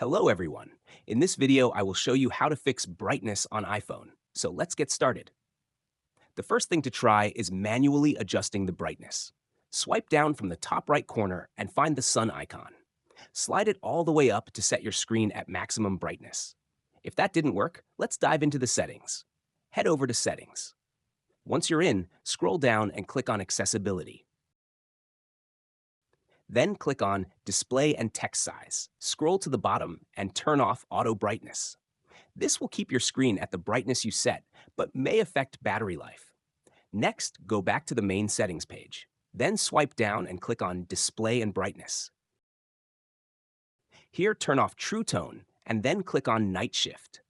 Hello everyone. In this video, I will show you how to fix brightness on iPhone. So let's get started. The first thing to try is manually adjusting the brightness. Swipe down from the top right corner and find the sun icon. Slide it all the way up to set your screen at maximum brightness. If that didn't work, let's dive into the settings. Head over to Settings. Once you're in, scroll down and click on Accessibility. Then click on Display and Text Size. Scroll to the bottom and turn off Auto Brightness. This will keep your screen at the brightness you set, but may affect battery life. Next, go back to the main settings page. Then swipe down and click on Display and Brightness. Here, turn off True Tone and then click on Night Shift.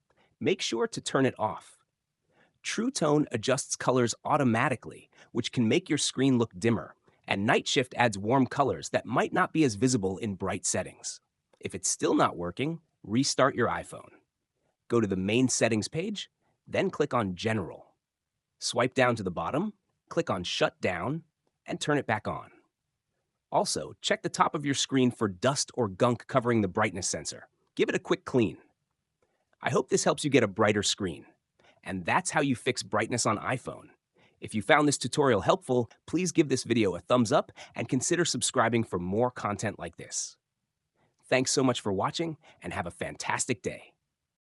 Make sure to turn it off. True Tone adjusts colors automatically, which can make your screen look dimmer, and Night Shift adds warm colors that might not be as visible in bright settings. If it's still not working, restart your iPhone. Go to the main settings page, then click on General. Swipe down to the bottom, click on Shut Down, and turn it back on. Also, check the top of your screen for dust or gunk covering the brightness sensor. Give it a quick clean. I hope this helps you get a brighter screen. And that's how you fix brightness on iPhone. If you found this tutorial helpful, please give this video a thumbs up and consider subscribing for more content like this. Thanks so much for watching and have a fantastic day.